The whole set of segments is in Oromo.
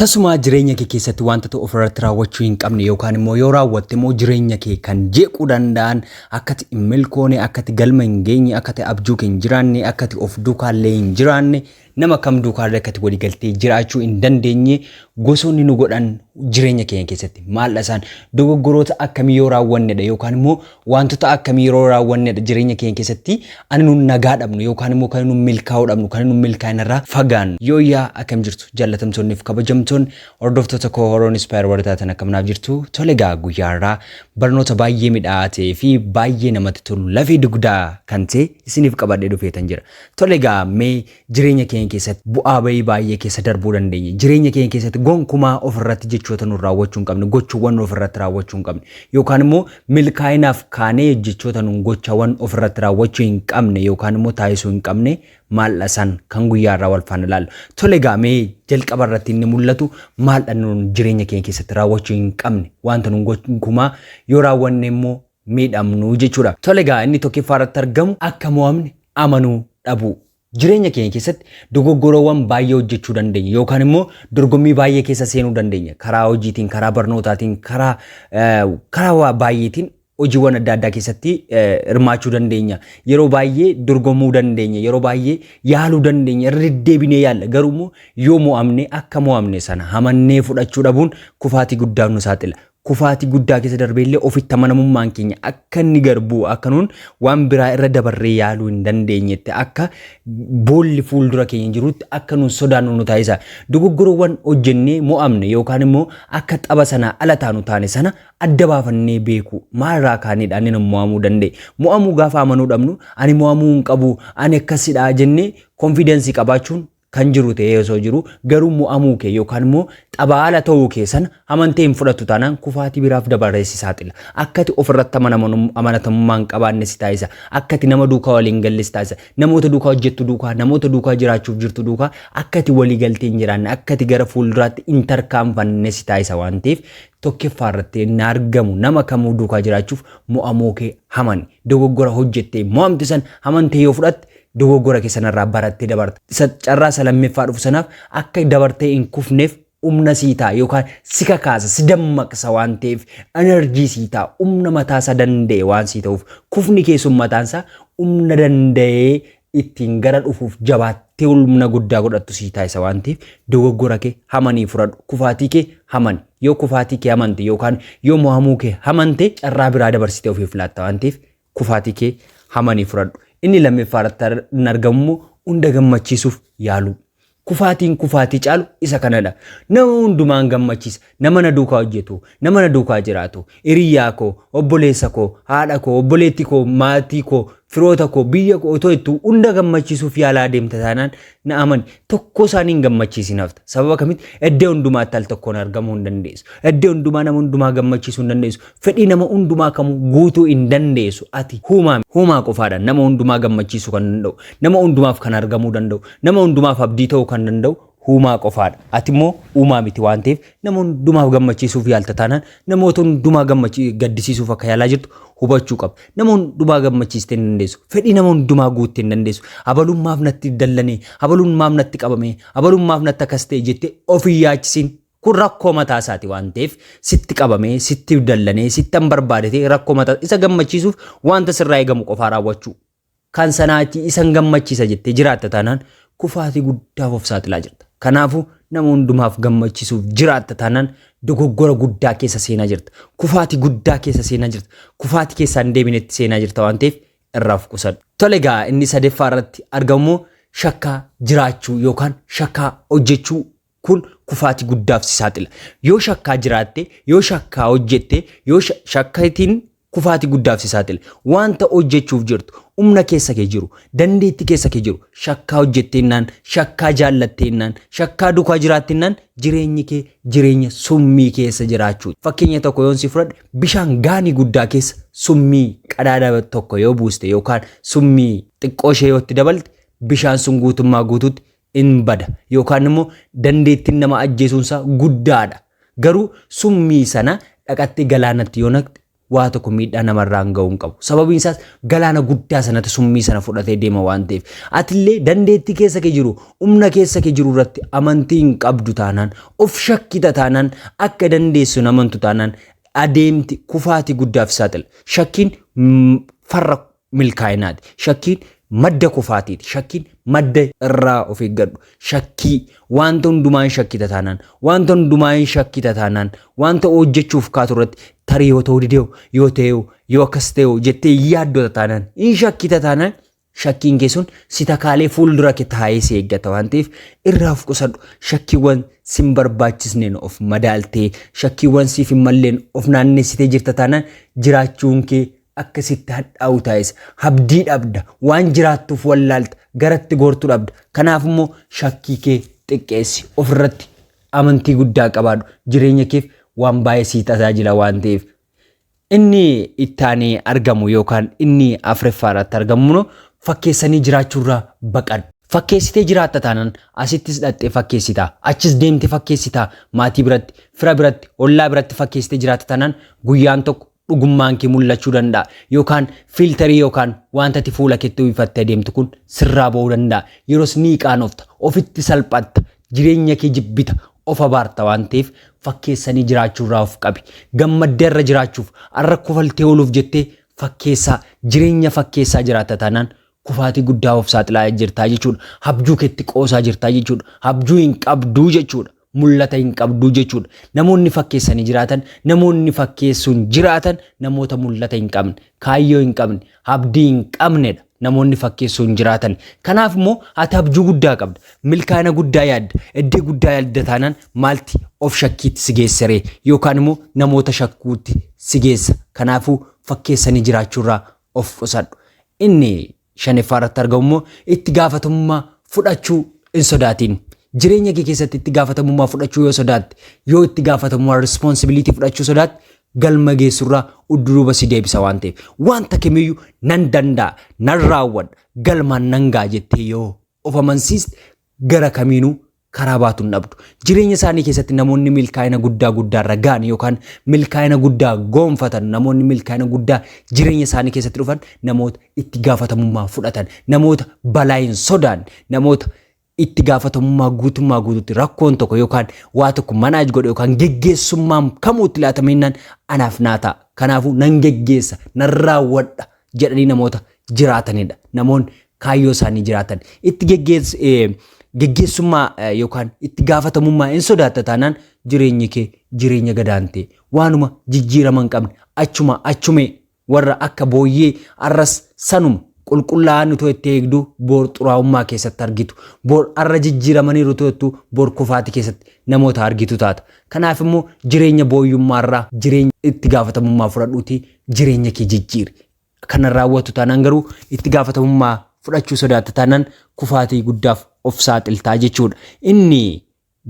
Tasuma jireenya kee keessatti wanta ofirratti raawwachuu hin qabne yookaan immoo yoo raawwatte immoo jireenya kee kan jeequu danda'an akkati hin milkoone, akkati galma hin geenye, akkati abjuu kee hin jiraanne, akkati of duukaallee hin jiraanne, nama kam duukaallee akkati walii galtee jiraachuu hin dandeenye gosoonni nu godhan jireenya keenya keessatti maal isaan dogoggoroota akkamii yoo raawwannedha yookaan immoo wantoota akkamii yoo raawwannedha jireenya keenya keessatti ani nu nagaa dhabnu yookaan immoo kan nu milkaa'uu dhabnu kan nu milkaa'inarraa fagaan yoo yaa akkam jirtu jaalatamtoonni fi kabajamtoonni hordoftoota koo Horoon Inspire wartaatan akkam jirtu tole gaa guyyaarraa barnoota baay'ee midhaatee fi baay'ee namatti tolu lafii dugdaa kan ta'e isiniif qabadhee dhufeetan jira tole gaa mee jireenya keenya keessatti bu'aa bayii baay'ee keessa darbuu dandeenya jireenya keenya keessatti gonkumaa ofirratti jechoota nu raawwachuu hin qabne gochuuwwan ofirratti raawwachuu hin qabne yookaan immoo milkaa'inaaf kaanee jechoota nu gochaawwan ofirratti raawwachuu hin qabne yookaan immoo taasisuu hin qabne maal san kan guyyaarraa wal faana ilaallu tole gaa mee jalqaba irratti inni mul'atu maal nu jireenya keenya keessatti raawwachuu hin qabne wanta nu gonkumaa yoo raawwanne immoo miidhamnu jechuudha tole gaa inni tokkoffaarratti argamu akka mo'amne amanuu dhabuu jireenya keenya keessatti dogoggoroowwan baay'ee hojjechuu dandeenya yookaan immoo dorgommii baay'ee keessa seenuu dandeenya karaa hojiitiin karaa barnootaatiin karaa baay'eetiin hojiiwwan adda addaa keessatti hirmaachuu dandeenya yeroo baay'ee dorgomuu dandeenya yeroo baay'ee yaaluu dandeenya irra deddeebinee yaalla garuu immoo yoo mo'amne akka mo'amne sana hamannee fudhachuu dhabuun kufaatii guddaa nu saaxila kufaatii guddaa keessa darbeellee ofitti amanamummaan keenya akka inni garbuu akka nuun waan biraa irra dabarree yaaluu hin dandeenyetti akka boolli fuuldura keenya jirutti akka nuun sodaannu nu taasisa dogoggoroowwan hojjennee mo'amne yookaan immoo akka xaba sana ala taanu taane sana adda baafannee beeku maalirraa kaanedha inni nu mo'amuu danda'e mo'amuu gaafa amanuu dhabnu ani mo'amuu hin qabu ani akkasidha jennee konfidensii qabaachuun kan jiru ta'ee osoo jiru garuu mo'amuu kee yookaan immoo xabaala ta'uu kee sana amantee hin fudhattu taanaan kufaatii biraaf dabarree si saaxila akkati ofirratti amanatamummaan qabaanne si taasisa akkati nama duukaa waliin galle si taasisa namoota duukaa hojjettu duukaa namoota duukaa jiraachuuf jirtu duukaa akkati walii galtee hin jiraanne akkati gara fuulduraatti hin tarkaanfanne si taasisa waan ta'eef tokkoffaarratti inni argamu nama kamuu duukaa jiraachuuf mo'amuu kee hamani dogoggora hojjettee mo'amte san amantee yoo fudhatte dogoggora keessanirraa barattee dabarte isa carraa lammaffaa dhufu sanaaf akka dabartee hin kufneef humna sii ta'a yookaan si kakaasa si dammaqsa waan ta'eef enerjii sii ta'a humna mataasaa danda'e waan sii ta'uuf kufni keessum mataansaa humna danda'ee ittiin gara dhufuuf jabaattee humna guddaa godhattu sii taasisa waan ta'eef dogoggora kee hamanii fudhadhu kufaatii kee hamani yoo kufaatii kee hamante yookaan yoo mo'amuu kee hamante carraa biraa dabarsitee ofiif laatta waan ta'eef kufaatii kee hamanii fudhadhu inni lammaffaaratti argamu hunda gammachiisuuf yaalu kufaatiin kufaatii caalu isa kanadha nama hundumaan gammachiisa nama na duukaa hojjetu nama na duukaa jiraatu hiriyaa koo obboleessa koo haadha koo obboleetti koo maatii koo firoota koo biyya koo otoo itti hunda gammachiisuuf yaalaa deemta taanaan na amani tokko isaanii hin gammachiisin hafta sababa kamitti iddoo hundumaatti al tokkoon argamuu hin dandeessu iddoo hundumaa nama hundumaa gammachiisuu hin dandeessu fedhii nama hundumaa kamuu guutuu hin dandeessu ati huumaa qofaadha nama hundumaa gammachiisuu kan danda'u nama hundumaaf kan argamuu danda'u nama hundumaaf abdii ta'uu kan danda'u huumaa qofaadha ati immoo uumaa miti waan ta'eef nama hundumaaf gammachiisuuf yaalta taanaan namoota hundumaa gaddisiisuuf akka yaalaa jirtu hubachuu qaba nama hundumaa gammachiistee hin dandeessu fedhii nama hundumaa guuttee hin dandeessu abalummaaf natti dallane abalummaaf natti qabame abalummaaf natti akkas ta'e jettee ofii yaachisiin kun rakkoo mataa isaati waan ta'eef sitti qabame sitti dallane sitti hin barbaadate rakkoo mataa isa gammachiisuuf wanta sirraa eegamu qofaa raawwachuu kan sanaati isan gammachiisa jettee jiraatta taanaan kufaatii guddaaf of saaxilaa jirta kanaafuu nama hundumaaf gammachiisuuf jiraatta taanaan dogoggora guddaa keessa seenaa jirta kufaatii guddaa keessa seenaa jirta kufaatii keessaan deebinetti seenaa jirta waan ta'eef irraaf qusadhu tole gaa inni sadeffaarratti argamu shakkaa jiraachuu yookaan shakkaa hojjechuu kun kufaatii guddaaf si saaxila yoo shakkaa jiraatte yoo shakkaa hojjette yoo shakkaatiin kufaatii guddaaf si saaxila wanta hojjechuuf jirtu humna keessa kee jiru dandeettii keessa kee jiru shakkaa hojjetteennaan shakkaa jaallatteenaan shakkaa duukaa jiraatteenaan jireenyi kee jireenya summii keessa jiraachuu fakkeenya tokko yoon si fudhadhe bishaan gaanii guddaa keessa summii qadaada tokko yoo buuste yookaan summii xiqqoo ishee yoo itti dabalte bishaan sun guutummaa guutuutti in bada yookaan immoo dandeettiin nama ajjeesuunsaa guddaadha garuu summii sana dhaqattee galaanatti yoo naqxe waa tokko miidhaa namarraan ga'uu hin qabu. Sababiin isaas galaana guddaa sanatti summii sana fudhatee deema waan ta'eef. Atillee dandeettii keessa kee jiru, humna keessa kee jiru irratti amantii hin qabdu taanaan, of shakkita taanaan, akka dandeessu namantu taanaan adeemti kufaatii guddaaf saaxila. Shakkiin farra milkaa'inaati. Shakkiin madda kufaatiiti. Shakkiin madda irraa of eeggadhu. Shakkii wanta hundumaa hin shakkita taanaan, wanta hundumaa hin shakkita taanaan, wanta hojjechuuf kaatu irratti tarii yoo ta'uu didee yoo ta'e yoo akkas ta'e jettee yaaddota taanaan hin shakkita taanaan shakkiin kee sun si takaalee fuuldura kee taa'ee si eeggata waan ta'eef irraa of qusadhu. Shakkiiwwan sin barbaachisneen of madaaltee, shakkiiwwan siif hin malleen of naannessitee jirta taanaan jiraachuun kee akkasitti hadhaa'u taa'es. Abdii dhabda, waan jiraattuuf wallaalta, garatti goortuu dhabda. Kanaaf immoo shakkii kee xiqqeessi, ofirratti amantii guddaa qabaadhu. Jireenya keef waan baay'ee sii tajaajila waan ta'eef. Inni ittaanii argamu yookaan inni afuraffaarratti argamu fakkeessanii jiraachuurraa baqadhu. Fakkeessitee jiraatta taanaan asittis dhattee fakkeessitaa, achis deemtee fakkeessitaa, maatii biratti, fira biratti, ollaa biratti fakkeessitee jiraatta taanaan guyyaan tokko dhugummaan kee mul'achuu danda'a yookaan filtarii yookaan wanta ati fuula keetti uwwifattee deemtu kun sirraa ba'uu danda'a. Yeroos ni qaanofta, ofitti salphatta, jireenya kee jibbita, of abaarta waan ta'eef fakkeessanii jiraachuurraa of qabi. Gammaddee irra jiraachuuf, arra kufaltee ooluuf jettee fakkeessaa, jireenya fakkeessaa jiraatta taanaan kufaatii guddaa of saaxilaa jirtaa jechuudha. Abjuu keetti qoosaa jirtaa jechuudha. Abjuu hin qabduu jechuudha. Mul'ata hin qabduu jechuudha. Namoonni fakkeessanii jiraatan, namoonni fakkeessuun jiraatan namoota mul'ata hin qabne, kaayyoo hin qabne, abdii hin qabnedha. Namoonni fakkeessuun jiraatan. Kanaaf immoo ati abjuu guddaa qabda, milkaa'ina guddaa yaadda, iddoo guddaa yaadda taanaan maalti of shakkiitti si geessaree yookaan immoo namoota shakkuutti si geessa. Kanaafuu fakkeessanii jiraachuurraa of qusadhu. Inni shanaffaarratti argamu immoo itti gaafatamummaa fudhachuu hin sodaatin. Jireenya kee keessatti itti gaafatamummaa fudhachuu yoo sodaatte, yoo itti gaafatamummaa responsibility fudhachuu sodaatte, galma geessurraa udduruuba si deebisa waan ta'eef. Wanta kamiyyuu nan danda'a, nan raawwadha, galmaan nan ga'a jettee yoo of amansiiste gara kamiinuu karaa baatu hin dhabdu. Jireenya isaanii keessatti namoonni milkaa'ina guddaa ga'an yookaan milkaa'ina guddaa goonfatan, namoonni milkaa'ina guddaa jireenya isaanii keessatti dhufan namoota itti gaafatamummaa fudhatan, namoota balaa hin sodaanne, namoota itti gaafatamummaa guutuutti rakkoon tokko yookaan waa tokko manaaj godhe yookaan geggeessummaan kamuutti laatameennan anaaf naa ta'a. Kanaafuu nan geggeessa, nan raawwadha jedhanii namoota jiraatanidha. Namoonni kaayyoo isaanii jiraatan itti geggeessummaa yookaan itti gaafatamummaa hin sodaatta taanaan jireenyi kee jireenya gadaantee waanuma jijjiirama hin qabne achumee warra akka booyyee arras sanuma qulqullaa'an utoo itti eegdu boor xuraa'ummaa keessatti argitu, boor arra jijjiiramanii utoo boor kufaatii keessatti namoota argitu taata. Kanaaf immoo jireenya booyyummaarraa jireenya itti gaafatamummaa fudhadhuuti jireenya kee jijjiiri. Kana raawwatu taanaan garuu itti gaafatamummaa fudhachuu sodaatta taanaan kufaatii guddaaf of saaxiltaa jechuudha. Inni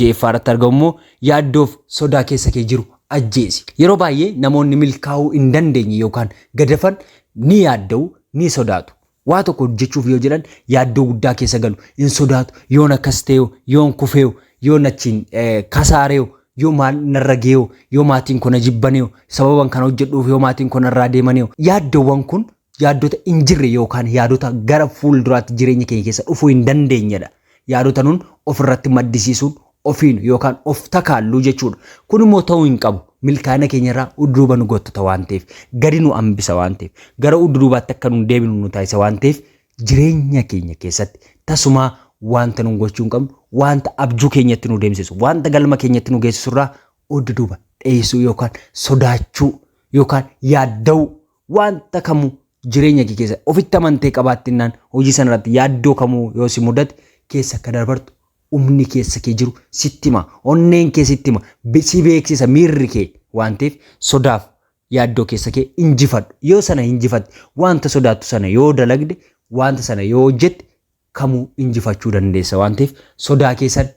ja'affaarratti argamu immoo yaaddoof sodaa keessa kee jiru ajjeesi. Yeroo baay'ee namoonni milkaa'uu hin dandeenye yookaan gadafan ni yaadda'u, ni sodaatu. Waa tokko hojjechuuf yoo jedhan yaaddoo guddaa keessa galu, hin sodaatu. Yoon akkas ta'e, yoon kufee, yoon achiin kasaaree, yoo maal narra ga'ee, yoo maatiin kun jibbanee, sababan kana hojjedhuuf yoo maatiin kun irraa deemanii. Yaaddoowwan kun yaaddota hin jirre yookaan yaadota gara fuulduraatti jireenya keenya keessa dhufuu hin dandeenyedha. Yaadota nun ofirratti maddisiisuun ofiin yookaan of takaalluu jechuudha. Kun immoo ta'uu hin qabu. Milkaa'ina keenyarraa udduuba nu gottota waan ta'eef, gadi nu hambisa waan ta'eef, gara udduubaatti akka nu deebinu nu taasisa waan ta'eef jireenya keenya keessatti tasumaa wanta nu gochuu hin qabnu, wanta abjuu keenyatti nu deemsisu, wanta galma keenyatti nu geessisurraa udduuba dheessuu yookaan sodaachuu yookaan yaadda'uu wanta kamuu jireenya kee keessa ofitti amantee qabaattinnaan hojii sanarratti yaaddoo kamuu yoo si mudate keessa akka darbartu umni keessa kee jiru sitti hima, onneen kee sitti hima, si beeksisa miirri kee waan ta'eef sodaaf yaaddoo keessa kee injifadhu. Yoo sana injifatte wanta sodaattu sana yoo dalagde wanta sana yoo hojjette kamuu injifachuu dandeessa waan ta'eef sodaa keessan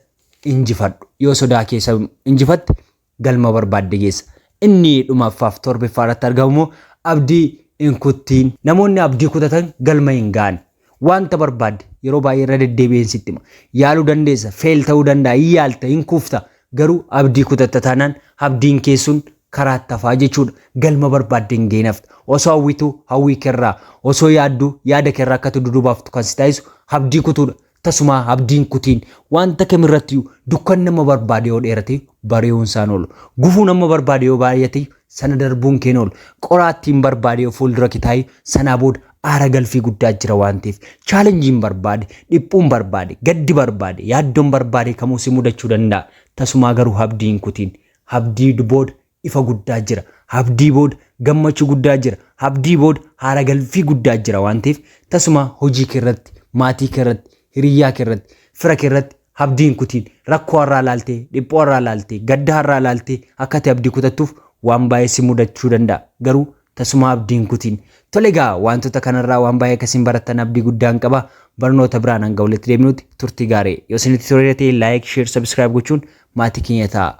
injifadhu. Yoo sodaa keessa injifatte galma barbaadde geessa. Inni dhumaffaaf torbaffaarratti argamu immoo abdii hin kuttiin. Namoonni abdii kutatan galma hin ga'an. Wanta barbaadde yeroo baay'ee irra deddeebi'een sitti hima. Yaaluu dandeessa, feel ta'uu danda'a, yaalta, hin kufta. Garuu abdii kutatta taanaan abdiin keessun karaatti hafaa jechuudha. Galma barbaadden geenaft osoo hawwitu hawwii kerraa osoo yaaddu yaada kerraa akka dudubaaftu kan si taasisu abdii kutuudha. Tasuma abdiin kutiin wanta kamirratti dukkan nama barbaade yoo dheerate bari'uun isaan oolu. Gufuu nama barbaade yoo baay'ate sana darbuun keen oolu. Qoraattiin barbaade yoo fuuldura kitaayii sanaa booda aara galfii guddaa jira waan ta'eef chaalenjiin barbaade, dhiphuun barbaade, gaddi barbaade, yaaddoon barbaade kamuu si mudachuu danda'a. Tasuma garuu abdiin kutiin abdii booda ifa guddaa jira. Abdii booda gammachuu guddaa jira. Abdii booda aara galfii guddaa jira waan ta'eef tasuma hojii keerratti, maatii keerratti, hiriyyaa keerratti, fira keerratti abdiin kutiin rakkoo har'aa laaltee, dhiphoo har'aa laaltee, gadda har'aa laaltee akkati abdii kutattuuf waan baay'ee si mudachuu danda'a. Garuu tasuma abdiin kutiin. Tole egaa wantoota kanarraa waan baay'ee akkasiin barattan abdii guddaan qaba. Barnoota biraan hanga walitti deebinutti turtii gaarii. Yoo isinitti tole ta'e like, share, subscribe gochuun maatii keenya ta'a.